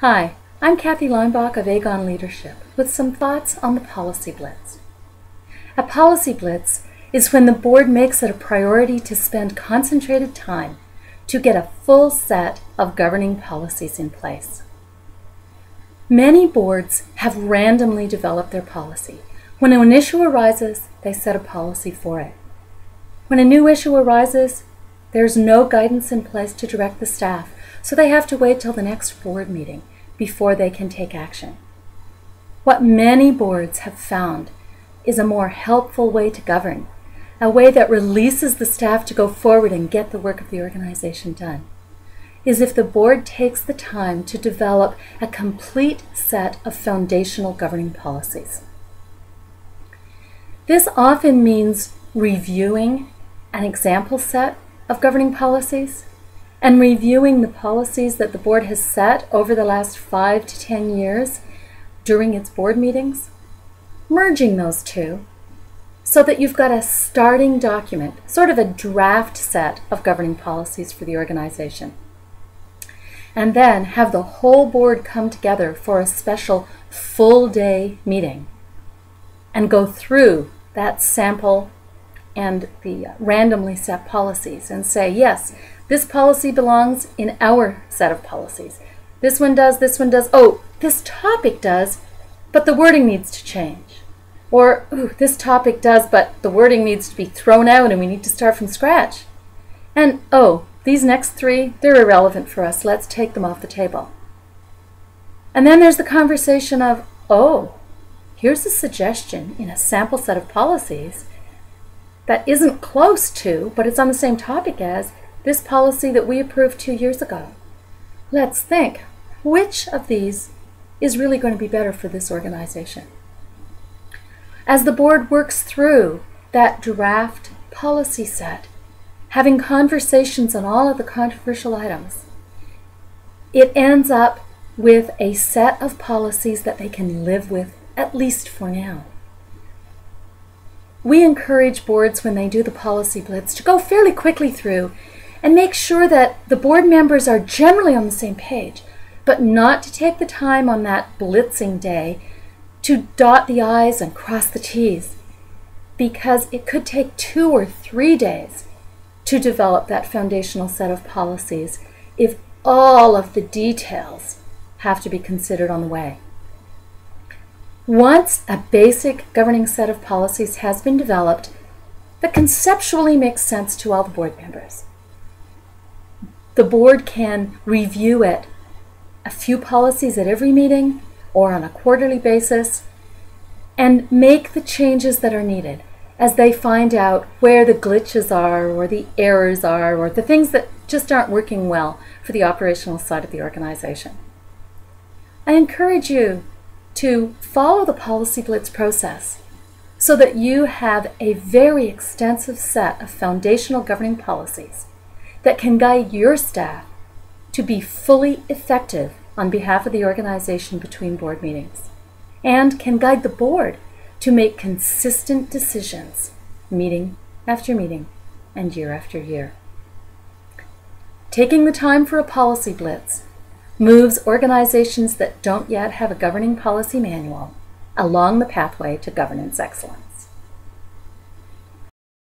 Hi, I'm Kathy Leinbach of Aegon Leadership with some thoughts on the Policy Blitz. A Policy Blitz is when the board makes it a priority to spend concentrated time to get a full set of governing policies in place. Many boards have randomly developed their policy. When an issue arises, they set a policy for it. When a new issue arises, there's no guidance in place to direct the staff, so they have to wait till the next board meeting before they can take action. What many boards have found is a more helpful way to govern, a way that releases the staff to go forward and get the work of the organization done, is if the board takes the time to develop a complete set of foundational governing policies. This often means reviewing an example set of governing policies and reviewing the policies that the board has set over the last 5 to 10 years during its board meetings, merging those two so that you've got a starting document, sort of a draft set of governing policies for the organization. And then have the whole board come together for a special full-day meeting and go through that sample and the randomly set policies and say, yes, this policy belongs in our set of policies. This one does, oh, this topic does, but the wording needs to change. Or, ooh, this topic does, but the wording needs to be thrown out and we need to start from scratch. And, oh, these next three, they're irrelevant for us. Let's take them off the table. And then there's the conversation of, oh, here's a suggestion in a sample set of policies that isn't close to, but it's on the same topic as, this policy that we approved 2 years ago. Let's think, which of these is really going to be better for this organization? As the board works through that draft policy set, having conversations on all of the controversial items, it ends up with a set of policies that they can live with, at least for now. We encourage boards when they do the Policy Blitz to go fairly quickly through and make sure that the board members are generally on the same page, but not to take the time on that blitzing day to dot the I's and cross the T's, because it could take 2 or 3 days to develop that foundational set of policies if all of the details have to be considered on the way. Once a basic governing set of policies has been developed that conceptually makes sense to all the board members, the board can review it a few policies at every meeting or on a quarterly basis and make the changes that are needed as they find out where the glitches are or the errors are or the things that just aren't working well for the operational side of the organization. I encourage you to follow the Policy Blitz process so that you have a very extensive set of foundational governing policies that can guide your staff to be fully effective on behalf of the organization between board meetings, and can guide the board to make consistent decisions meeting after meeting and year after year. Taking the time for a Policy Blitz moves organizations that don't yet have a governing policy manual along the pathway to governance excellence.